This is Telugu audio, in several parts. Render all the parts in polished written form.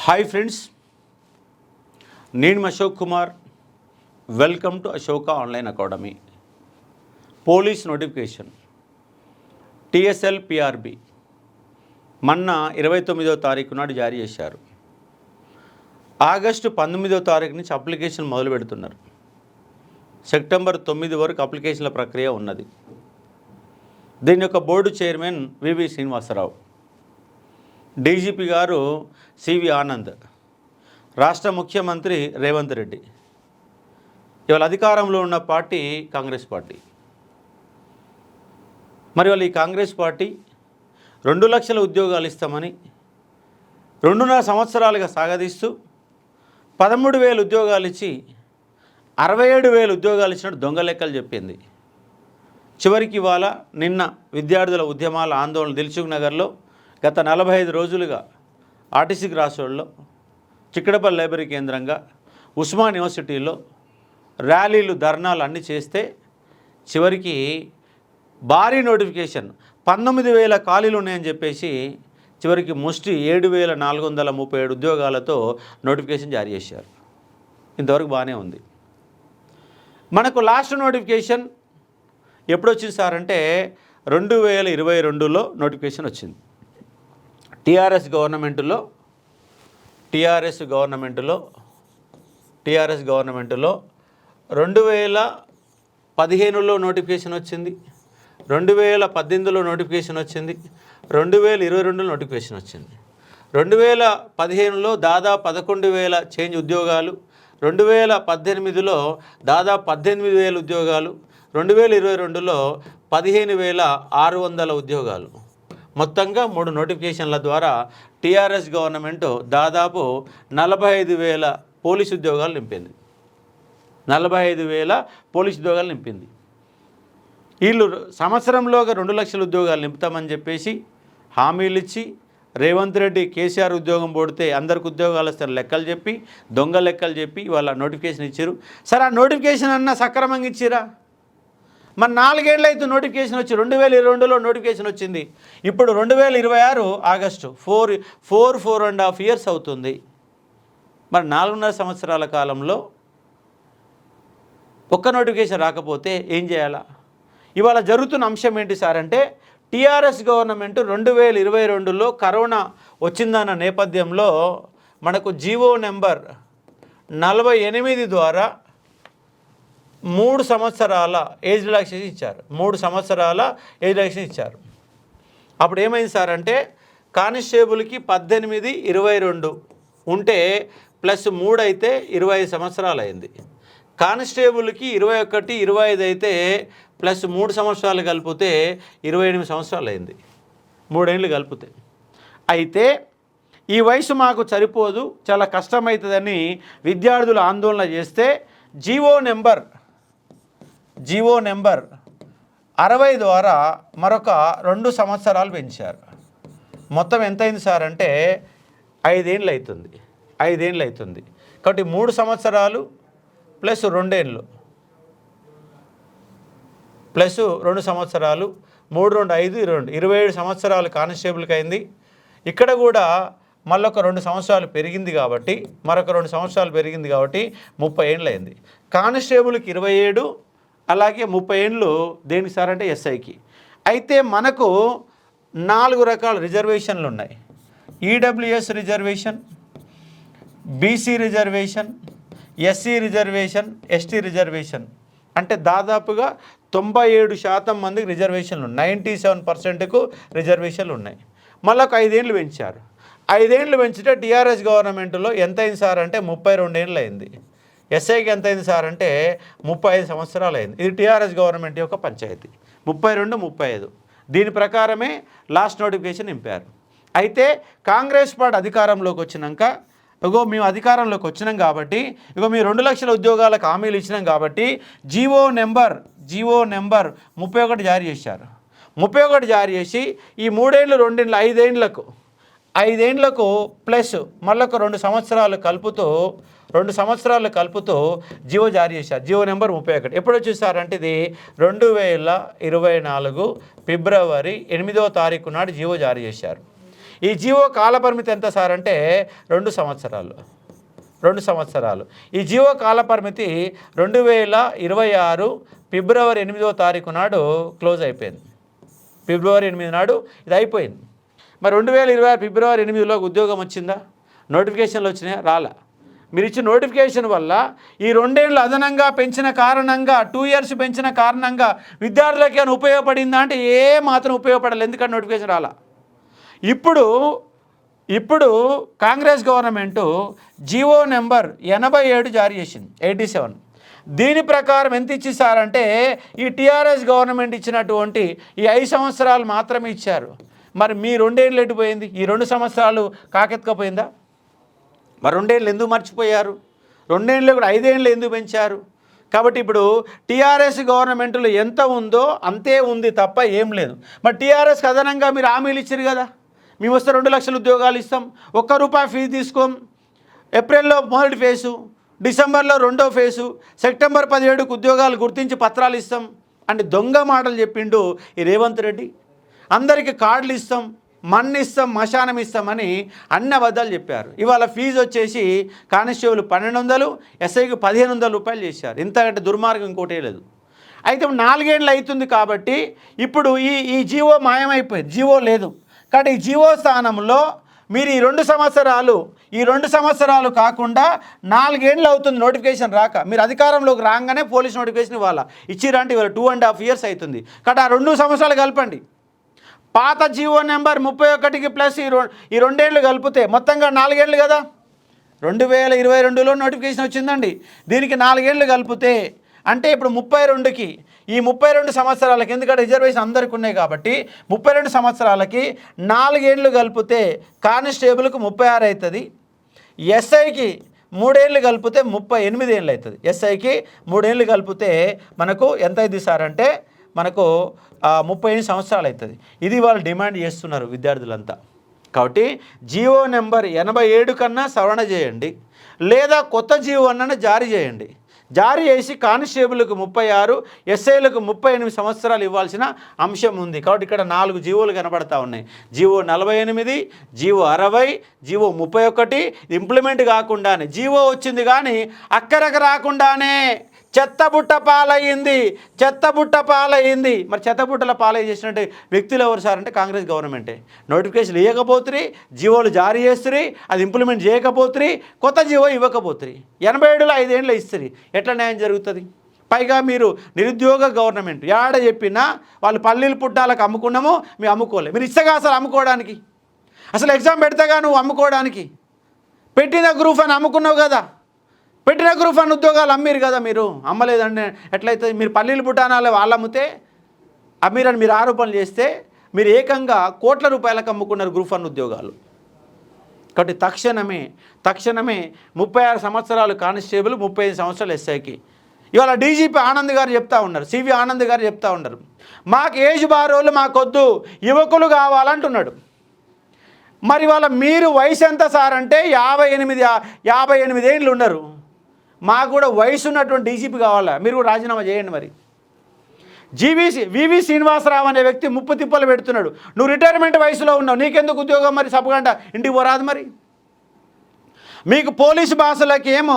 హాయ్ ఫ్రెండ్స్, నేను Ashok Kumar. Welcome to Ashoka online academy. Police notification TSL PRB మొన్న 29వ తారీఖు నాడు జారీ చేశారు. ఆగస్టు 19వ తారీఖు నుంచి అప్లికేషన్ మొదలు పెడుతున్నారు. సెప్టెంబర్ 9 వరకు అప్లికేషన్ల ప్రక్రియ ఉన్నది. దీని యొక్క బోర్డు చైర్మన్ వివి శ్రీనివాసరావు, డీజీపీ గారు సివి ఆనంద్, రాష్ట్ర ముఖ్యమంత్రి రేవంత్ రెడ్డి. ఇవాళ అధికారంలో ఉన్న పార్టీ కాంగ్రెస్ పార్టీ. మరి వాళ్ళు ఈ కాంగ్రెస్ పార్టీ 2 లక్షల ఉద్యోగాలు ఇస్తామని 2.5 సంవత్సరాలుగా సాగదీస్తూ 13,000 ఉద్యోగాలు ఇచ్చి 67,000 ఉద్యోగాలు ఇచ్చినట్టు దొంగ లెక్కలు చెప్పింది. చివరికి ఇవాళ నిన్న విద్యార్థుల ఉద్యమాల ఆందోళన దిల్సుఖ్ నగర్లో గత 45 రోజులుగా ఆర్టీసీ క్రాస్ రోడ్లో, చిక్కడపల్లి లైబ్రరీ కేంద్రంగా, ఉస్మాన్ యూనివర్సిటీలో ర్యాలీలు, ధర్నాలు అన్నీ చేస్తే చివరికి భారీ నోటిఫికేషన్ 19,000 ఖాళీలు ఉన్నాయని చెప్పేసి చివరికి ముష్టి 7,437 ఉద్యోగాలతో నోటిఫికేషన్ జారీ చేశారు. ఇంతవరకు బాగానే ఉంది. మనకు లాస్ట్ నోటిఫికేషన్ ఎప్పుడు వచ్చింది సార్ అంటే 2022లో నోటిఫికేషన్ వచ్చింది. టీఆర్ఎస్ గవర్నమెంటులో 2015లో నోటిఫికేషన్ వచ్చింది, 2018లో నోటిఫికేషన్ వచ్చింది, 2022లో నోటిఫికేషన్ వచ్చింది. 2015లో దాదాపు 11,000 చేంజ్ ఉద్యోగాలు, 2018లో దాదాపు 18,000 ఉద్యోగాలు, 2022లో 15,600 ఉద్యోగాలు. మొత్తంగా 3 నోటిఫికేషన్ల ద్వారా టీఆర్ఎస్ గవర్నమెంట్ దాదాపు 45,000 పోలీసు ఉద్యోగాలు నింపింది. 45,000 పోలీసు ఉద్యోగాలు నింపింది. వీళ్ళు సంవత్సరంలోగా 2 లక్షల ఉద్యోగాలు నింపుతామని చెప్పేసి హామీలు ఇచ్చి, రేవంత్ రెడ్డి కేసీఆర్ ఉద్యోగం పోడితే అందరికి ఉద్యోగాలు వస్తారని లెక్కలు చెప్పి, దొంగ లెక్కలు చెప్పి వాళ్ళ నోటిఫికేషన్ ఇచ్చారు. సరే, ఆ నోటిఫికేషన్ అన్నా సక్రమంగా ఇచ్చిరా? మరి 4 ఏళ్ళు అయితే నోటిఫికేషన్ వచ్చి 2022లో నోటిఫికేషన్ వచ్చింది. ఇప్పుడు 2026 ఆగస్టు 4.5 ఇయర్స్ అవుతుంది. మరి 4.5 సంవత్సరాల కాలంలో ఒక్క నోటిఫికేషన్ రాకపోతే ఏం చేయాలా? ఇవాళ జరుగుతున్న అంశం ఏంటి సార్ అంటే, టీఆర్ఎస్ గవర్నమెంట్ 2022లో కరోనా వచ్చిందన్న నేపథ్యంలో మనకు జీవో నెంబర్ 48 ద్వారా 3 సంవత్సరాల ఏజ్ రిలాక్సేషన్ ఇచ్చారు. 3 సంవత్సరాల ఏజ్ రిలాక్సేషన్ ఇచ్చారు. అప్పుడు ఏమైంది సార్ అంటే, కానిస్టేబుల్కి 18, 22 ఉంటే ప్లస్ 3 అయితే 25 సంవత్సరాలు అయింది. కానిస్టేబుల్కి 21, 25 అయితే ప్లస్ 3 సంవత్సరాలు కలిపితే 28 సంవత్సరాలు అయింది. 3 ఏళ్ళు కలిపితే. అయితే ఈ వయసు మాకు సరిపోదు, చాలా కష్టమవుతుందని విద్యార్థులు ఆందోళన చేస్తే జీవో నెంబర్ 60 ద్వారా మరొక 2 సంవత్సరాలు పెంచారు. మొత్తం ఎంత అయింది సార్ అంటే 5 ఏళ్ళు అవుతుంది. 5 ఏళ్ళు అవుతుంది. కాబట్టి 3 సంవత్సరాలు ప్లస్ 2 ఏళ్ళు ప్లస్ 2 సంవత్సరాలు, 3, 2, 5, 27 సంవత్సరాలు కానిస్టేబుల్కి అయింది. ఇక్కడ కూడా మళ్ళొక 2 సంవత్సరాలు పెరిగింది కాబట్టి, మరొక 2 సంవత్సరాలు పెరిగింది కాబట్టి 30 ఏళ్ళు అయింది. కానిస్టేబుల్కి 27, అలాగే 30 ఏళ్ళు దేనికి సార్ అంటే ఎస్ఐకి. అయితే మనకు 4 రకాల రిజర్వేషన్లు ఉన్నాయి. EWS reservation, BC reservation, SC reservation, ST reservation. అంటే దాదాపుగా 97% మందికి రిజర్వేషన్లు ఉన్నాయి. 97%కు రిజర్వేషన్లు ఉన్నాయి. మళ్ళీ ఒక 5 ఏళ్ళు పెంచారు. 5 ఏళ్ళు పెంచితే టీఆర్ఎస్ గవర్నమెంట్లో ఎంత అయింది సార్ అంటే 32 ఏళ్ళు అయింది. ఎస్ఐకి ఎంత అయింది సార్ అంటే 35 సంవత్సరాలు అయింది. ఇది టీఆర్ఎస్ గవర్నమెంట్ యొక్క పంచాయతీ. 32, 35 దీని ప్రకారమే లాస్ట్ నోటిఫికేషన్ నింపారు. అయితే కాంగ్రెస్ పార్టీ అధికారంలోకి వచ్చినాక, మేము అధికారంలోకి వచ్చినాం కాబట్టి, మేము 2 లక్షల ఉద్యోగాలకు హామీలు ఇచ్చినాం కాబట్టి జీవో నెంబర్ 31 జారీ చేశారు. 31 జారీ చేసి ఈ 3 ఏళ్ళు, 2 ఏళ్ళు, 5 ఏళ్లకు ప్లస్ మళ్ళొక 2 సంవత్సరాలు కలుపుతూ జీవో జారీ చేశారు. జీవో నెంబర్ 31 ఎప్పుడు వచ్చేసారంటే ఇది 2024 ఫిబ్రవరి 8వ తారీఖు నాడు జీవో జారీ చేశారు. ఈ జీవో కాలపరిమితి ఎంత సార్ అంటే 2 సంవత్సరాలు. 2 సంవత్సరాలు. ఈ జీవో కాలపరిమితి 2026 ఫిబ్రవరి 8వ తారీఖు నాడు క్లోజ్ అయిపోయింది. ఫిబ్రవరి 8 నాడు ఇది అయిపోయింది. మరి 2026 ఫిబ్రవరి 8లో ఉద్యోగం వచ్చిందా? నోటిఫికేషన్లు వచ్చినాయా? రాలా. మీరు ఇచ్చిన నోటిఫికేషన్ వల్ల ఈ 2 ఏళ్ళు అదనంగా పెంచిన కారణంగా 2 ఇయర్స్ పెంచిన కారణంగా విద్యార్థులకి ఏమైనా ఉపయోగపడిందా అంటే ఏ మాత్రం ఉపయోగపడలేదు. ఎందుకంటే నోటిఫికేషన్ రాలా. ఇప్పుడు కాంగ్రెస్ గవర్నమెంటు జీవో నెంబర్ 87 జారీ చేసింది, 87. దీని ప్రకారం ఎంత ఇచ్చిస్తారంటే ఈ టీఆర్ఎస్ గవర్నమెంట్ ఇచ్చినటువంటి ఈ 5 సంవత్సరాలు మాత్రమే ఇచ్చారు. మరి మీ 2 ఏళ్ళు ఎటుపోయింది? ఈ 2 సంవత్సరాలు కాకెత్తుకపోయిందా? మరి 2 ఏళ్ళు ఎందుకు మర్చిపోయారు? 2 ఏళ్ళు కూడా 5 ఏళ్ళు ఎందుకు పెంచారు? కాబట్టి ఇప్పుడు టీఆర్ఎస్ గవర్నమెంట్లో ఎంత ఉందో అంతే ఉంది తప్ప ఏం లేదు. మరి టీఆర్ఎస్కి అదనంగా మీరు హామీలు ఇచ్చారు కదా, మేము వస్తే 2 లక్షల ఉద్యోగాలు ఇస్తాం, ₹1 ఫీజు తీసుకోం, ఏప్రిల్లో మొదటి ఫేసు, డిసెంబర్లో 2వ ఫేసు, సెప్టెంబర్ 17కు ఉద్యోగాలు గుర్తించి పత్రాలు ఇస్తాం అంటే దొంగ మాటలు చెప్పిండు ఈ రేవంత్ రెడ్డి. అందరికీ కార్డులు ఇస్తాం, మన్ను ఇస్తాం, మశానం ఇస్తామని అన్ని అబద్ధాలు చెప్పారు. ఇవాళ ఫీజు వచ్చేసి కానిస్టేబుల్ 1200, ఎస్ఐకి ₹1500 చేశారు. ఇంతకంటే దుర్మార్గం ఇంకోటే లేదు. అయితే 4 ఏళ్ళు అవుతుంది కాబట్టి ఇప్పుడు ఈ జీవో మాయమైపోయింది, జీవో లేదు. కాబట్టి ఈ జీవో స్థానంలో మీరు ఈ 2 సంవత్సరాలు కాకుండా 4 ఏళ్ళు అవుతుంది నోటిఫికేషన్ రాక. మీరు అధికారంలోకి రాగానే పోలీస్ నోటిఫికేషన్ ఇవ్వాలి, ఇచ్చిరంటే ఇవాళ 2.5 years అవుతుంది. కాబట్టి ఆ 2 సంవత్సరాలు కలపండి. పాత జీవో నెంబర్ 31కి ప్లస్ ఈ 2 ఏళ్ళు కలిపితే మొత్తంగా 4 ఏళ్ళు కదా. 2022లో నోటిఫికేషన్ వచ్చిందండి. దీనికి 4 ఏళ్ళు కలిపితే అంటే ఇప్పుడు 32కి ఈ 32 సంవత్సరాలకి, ఎందుకంటే రిజర్వేషన్ అందరికీ ఉన్నాయి కాబట్టి 32 సంవత్సరాలకి 4 ఏళ్ళు కలిపితే కానిస్టేబుల్కి 36 అవుతుంది, ఎస్ఐకి 3 ఏళ్ళు కలిపితే 38 ఏళ్ళు అవుతుంది. ఎస్ఐకి 3 ఏళ్ళు కలిపితే మనకు ఎంత అయింది సార్ అంటే మనకు 38 సంవత్సరాలు అవుతుంది. ఇది వాళ్ళు డిమాండ్ చేస్తున్నారు విద్యార్థులంతా. కాబట్టి జీవో నెంబర్ 87 కన్నా సవరణ చేయండి, లేదా కొత్త జీవో అన్న జారీ చేయండి. జారీ చేసి కానిస్టేబుల్కు 36, ఎస్ఐలకు 38 సంవత్సరాలు ఇవ్వాల్సిన అంశం ఉంది. కాబట్టి ఇక్కడ 4 జీవోలు కనబడతా ఉన్నాయి. జీవో 48, జీవో 60, జీవో 31 ఇంప్లిమెంట్ కాకుండానే జీవో వచ్చింది కానీ అక్కరకు రాకుండానే చెత్తబుట్ట పాలయ్యింది. మరి చెత్తబుట్టల పాలై చేసినట్టు వ్యక్తులు ఎవరు సార్ అంటే కాంగ్రెస్ గవర్నమెంటే. నోటిఫికేషన్ ఇవ్వకపోతురి, జీవోలు జారీ చేస్తురి, అది ఇంప్లిమెంట్ చేయకపోతురి, కొత్త జీవో ఇవ్వకపోతురి. 87లో 5 ఏళ్ళు ఇస్తుంది. ఎట్లా న్యాయం జరుగుతుంది? పైగా మీరు నిరుద్యోగ గవర్నమెంట్. ఏడ చెప్పినా వాళ్ళు పల్లీలు పుట్టాలకు అమ్ముకున్నాము, మేము అమ్ముకోలే. మీరు ఇస్తగా అసలు అమ్ముకోవడానికి, అసలు ఎగ్జామ్ పెడతాగా నువ్వు అమ్ముకోవడానికి. పెట్టిన గ్రూప్ అని అమ్ముకున్నావు కదా, పెట్టిన గ్రూప్ అని ఉద్యోగాలు అమ్మీరు కదా. మీరు అమ్మలేదండి ఎట్లయితే? మీరు పల్లీలు పుట్టానాలే వాళ్ళు అమ్మితే అమ్మీరని మీరు ఆరోపణలు చేస్తే మీరు ఏకంగా కోట్ల రూపాయలకు అమ్ముకున్నారు గ్రూప్ వన్ ఉద్యోగాలు. కాబట్టి తక్షణమే 36 సంవత్సరాలు కానిస్టేబుల్, 35 సంవత్సరాలు ఎస్ఐకి. ఇవాళ డీజీపీ ఆనంద్ గారు చెప్తా ఉన్నారు, సివి ఆనంద్ గారు చెప్తా ఉన్నారు, మాకు ఏజ్ బారోళ్ళు మాకొద్దు, యువకులు కావాలంటున్నాడు. మరి వాళ్ళ మీరు వయసు ఎంత సార్ అంటే 58 ఏళ్ళు ఉన్నారు. మాకు కూడా వయసు ఉన్నటువంటి డీజీపీ కావాలా, మీరు కూడా రాజీనామా చేయండి. మరి వివి శ్రీనివాసరావు అనే వ్యక్తి ముప్పు తిప్పలు పెడుతున్నాడు. నువ్వు రిటైర్మెంట్ వయసులో ఉన్నావు, నీకెందుకు ఉద్యోగం? మరి సపగంట ఇంటికి పోరాదు. మరి మీకు పోలీసు భాషలకి ఏమో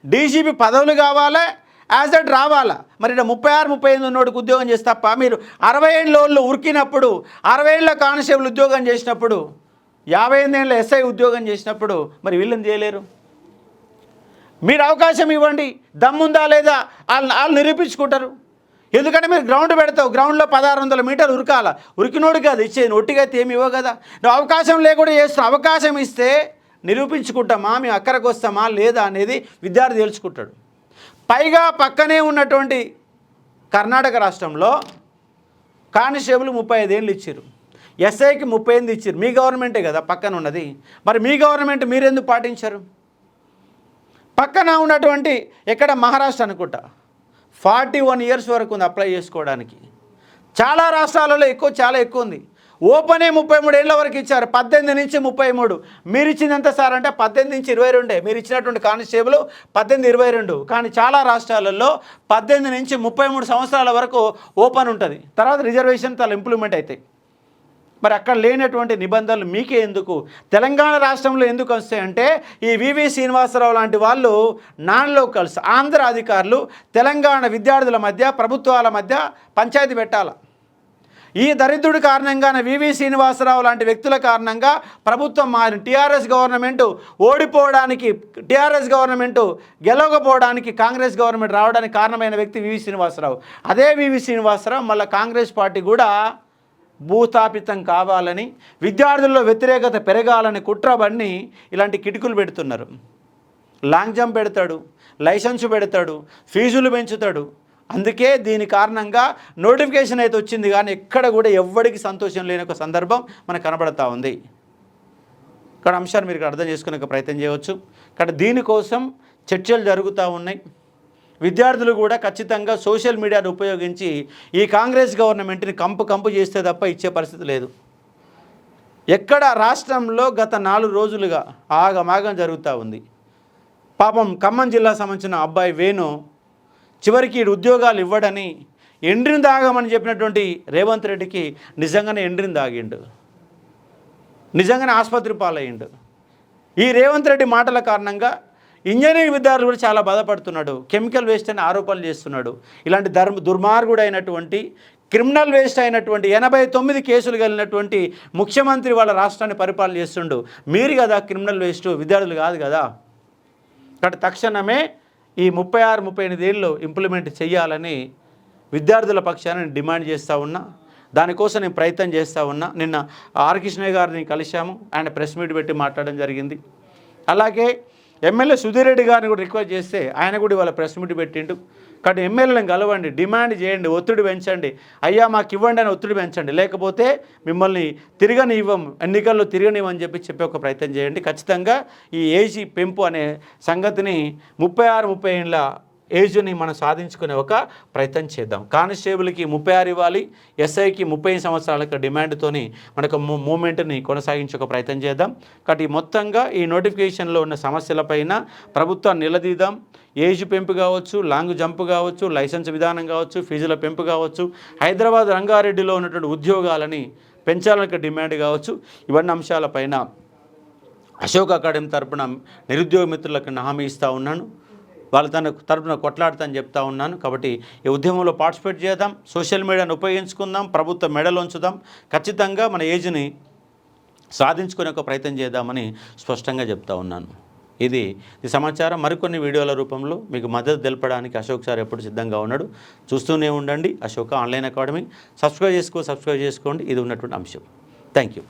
డీజీపీ పదవులు కావాలా, యాజ్ అట్ రావాలా. మరి 36, 35 ఉన్నోడికి ఉద్యోగం చేస్తే తప్ప మీరు 60 ఏళ్ళ వాళ్ళు ఉరికినప్పుడు, 60 ఏళ్ళ కానిస్టేబుల్ ఉద్యోగం చేసినప్పుడు, 58 ఏళ్ళ ఎస్ఐ ఉద్యోగం చేసినప్పుడు మరి వీళ్ళని చేయలేరు. మీరు అవకాశం ఇవ్వండి, దమ్ముందా లేదా వాళ్ళు నిరూపించుకుంటారు. ఎందుకంటే మీరు గ్రౌండ్ పెడతావు, గ్రౌండ్లో 1600 మీటర్లు ఉరకాల, ఉరికినోడు కాదు ఇచ్చేది, ఒట్టిగైతే ఏమి ఇవ్వవు కదా. నువ్వు అవకాశం లేకుండా చేస్తావు. అవకాశం ఇస్తే నిరూపించుకుంటామా, మేము అక్కడికి వస్తామా లేదా అనేది విద్యార్థి తెలుసుకుంటాడు. పైగా పక్కనే ఉన్నటువంటి కర్ణాటక రాష్ట్రంలో కానిస్టేబుల్ 35 ఏళ్ళు ఇచ్చారు, ఎస్ఐకి 38 ఇచ్చారు. మీ గవర్నమెంటే కదా పక్కన ఉన్నది. మరి మీ గవర్నమెంట్ మీరెందుకు పాటించారు? పక్కన ఉన్నటువంటి ఎక్కడ మహారాష్ట్ర అనుకుంటా 41 ఇయర్స్ వరకు ఉంది అప్లై చేసుకోవడానికి. చాలా రాష్ట్రాలలో చాలా ఎక్కువ ఉంది. ఓపెనే 33 ఏళ్ళ వరకు ఇచ్చారు, 18 నుంచి 33. మీరు ఇచ్చింది ఎంత సార్ అంటే 18 నుంచి 22. మీరు ఇచ్చినటువంటి కానిస్టేబుల్ 18, 22. కానీ చాలా రాష్ట్రాలలో 18 నుంచి 33 సంవత్సరాల వరకు ఓపెన్ ఉంటుంది. తర్వాత రిజర్వేషన్ చాలా ఇంప్లిమెంట్ అవుతాయి. మరి అక్కడ లేనటువంటి నిబంధనలు మీకే ఎందుకు? తెలంగాణ రాష్ట్రంలో ఎందుకు వస్తాయంటే ఈ వివి శ్రీనివాసరావు లాంటి వాళ్ళు నాన్ లోకల్స్ ఆంధ్ర అధికారులు తెలంగాణ విద్యార్థుల మధ్య ప్రభుత్వాల మధ్య పంచాయతీ పెట్టాలి. ఈ దరిద్రుడి కారణంగానే వివి శ్రీనివాసరావు లాంటి వ్యక్తుల కారణంగా ప్రభుత్వం మారి టీఆర్ఎస్ గవర్నమెంట్ ఓడిపోవడానికి, టీఆర్ఎస్ గవర్నమెంట్ గెలవకపోవడానికి కాంగ్రెస్ గవర్నమెంట్ రావడానికి కారణమైన వ్యక్తి వివి శ్రీనివాసరావు. అదే వివి శ్రీనివాసరావు మళ్ళీ కాంగ్రెస్ పార్టీ కూడా భూస్థాపితం కావాలని, విద్యార్థుల్లో వ్యతిరేకత పెరగాలని కుట్రబన్ని ఇలాంటి కిటుకులు పెడుతున్నారు. లాంగ్ జంప్ పెడతాడు, లైసెన్స్ పెడతాడు, ఫీజులు పెంచుతాడు. అందుకే దీని కారణంగా నోటిఫికేషన్ అయితే వచ్చింది కానీ ఎక్కడ కూడా ఎవ్వడికి సంతోషం లేని ఒక సందర్భం మనకు కనబడతా ఉంది. ఇక్కడ అంశాన్ని మీరు అర్థం చేసుకునే ప్రయత్నం చేయవచ్చు. ఇక్కడ దీనికోసం చర్చలు జరుగుతూ ఉన్నాయి. విద్యార్థులు కూడా ఖచ్చితంగా సోషల్ మీడియాను ఉపయోగించి ఈ కాంగ్రెస్ గవర్నమెంట్ని కంపు చేస్తే తప్ప ఇచ్చే పరిస్థితి లేదు. ఎక్కడ రాష్ట్రంలో గత 4 రోజులుగా ఆగమాగం జరుగుతూ ఉంది. పాపం ఖమ్మం జిల్లా సంబంధించిన అబ్బాయి వేణు చివరికి ఉద్యోగాలు ఇవ్వడని ఎండ్రిని తాగమని చెప్పినటువంటి రేవంత్ రెడ్డికి నిజంగానే ఎండ్రిని తాగిండు, నిజంగానే ఆసుపత్రి పాలయ్యిండు. ఈ రేవంత్ రెడ్డి మాటల కారణంగా ఇంజనీరింగ్ విద్యార్థులు కూడా చాలా బాధపడుతున్నాడు. కెమికల్ వేస్ట్ అని ఆరోపణలు చేస్తున్నాడు. ఇలాంటి దుర్మార్గుడు అయినటువంటి క్రిమినల్ వేస్ట్ అయినటువంటి 89 కేసులు కలిగినటువంటి ముఖ్యమంత్రి వాళ్ళ రాష్ట్రాన్ని పరిపాలన చేస్తుండు. మీరు కదా క్రిమినల్ వేస్ట్, విద్యార్థులు కాదు కదా. కాబట్టి తక్షణమే ఈ 36-38 ఏళ్ళు ఇంప్లిమెంట్ చేయాలని విద్యార్థుల పక్షాన డిమాండ్ చేస్తూ ఉన్నా. దానికోసం నేను ప్రయత్నం చేస్తూ ఉన్నా. నిన్న ఆర్ కృష్ణయ్య గారిని కలిశాము, ఆయన ప్రెస్ మీట్ పెట్టి మాట్లాడడం జరిగింది. అలాగే ఎమ్మెల్యే సుధీర్ రెడ్డి గారిని కూడా రిక్వెస్ట్ చేస్తే ఆయన కూడా ఇవాళ ప్రెస్ మీట్ పెట్టిండు. కాబట్టి ఎమ్మెల్యేలను కలవండి, డిమాండ్ చేయండి, ఒత్తిడి పెంచండి. అయ్యా మాకు ఇవ్వండి అని ఒత్తిడి పెంచండి, లేకపోతే మిమ్మల్ని తిరగనివ్వం, ఎన్నికల్లో తిరగనివ్వని చెప్పే ఒక ప్రయత్నం చేయండి. ఖచ్చితంగా ఈ ఏజ్ పెంపు అనే సంగతిని 36-30 ఏళ్ళ ఏజ్ని మనం సాధించుకునే ఒక ప్రయత్నం చేద్దాం. కానిస్టేబుల్కి 36 ఇవ్వాలి, ఎస్ఐకి 30 సంవత్సరాల డిమాండ్తోని మనకు మూమెంట్ని కొనసాగించే ఒక ప్రయత్నం చేద్దాం. కాబట్టి మొత్తంగా ఈ నోటిఫికేషన్లో ఉన్న సమస్యలపైన ప్రభుత్వాన్ని నిలదీద్దాం. ఏజ్ పెంపు కావచ్చు, లాంగ్ జంప్ కావచ్చు, లైసెన్స్ విధానం కావచ్చు, ఫీజుల పెంపు కావచ్చు, హైదరాబాద్ రంగారెడ్డిలో ఉన్నటువంటి ఉద్యోగాలని పెంచాలనే డిమాండ్ కావచ్చు, ఇవన్నీ అంశాలపైన అశోక్ అకాడమీ తరపున నిరుద్యోగ మిత్రులకు హామీ ఇస్తూ ఉన్నాను. వాళ్ళ తరపున కొట్లాడతానని చెప్తా ఉన్నాను. కాబట్టి ఈ ఉద్యమంలో పార్టిసిపేట్ చేద్దాం, సోషల్ మీడియాను ఉపయోగించుకుందాం, ప్రభుత్వ మెడలు ఉంచుదాం, ఖచ్చితంగా మన ఏజ్ని సాధించుకునే ఒక ప్రయత్నం చేద్దామని స్పష్టంగా చెప్తా ఉన్నాను. ఇది సమాచారం. మరికొన్ని వీడియోల రూపంలో మీకు మద్దతు తెలపడానికి అశోక్ సార్ ఎప్పుడు సిద్ధంగా ఉన్నాడు. చూస్తూనే ఉండండి అశోక్ ఆన్లైన్ అకాడమీ. సబ్స్క్రైబ్ చేసుకోండి. ఇది ఉన్నటువంటి అంశం. Thank you.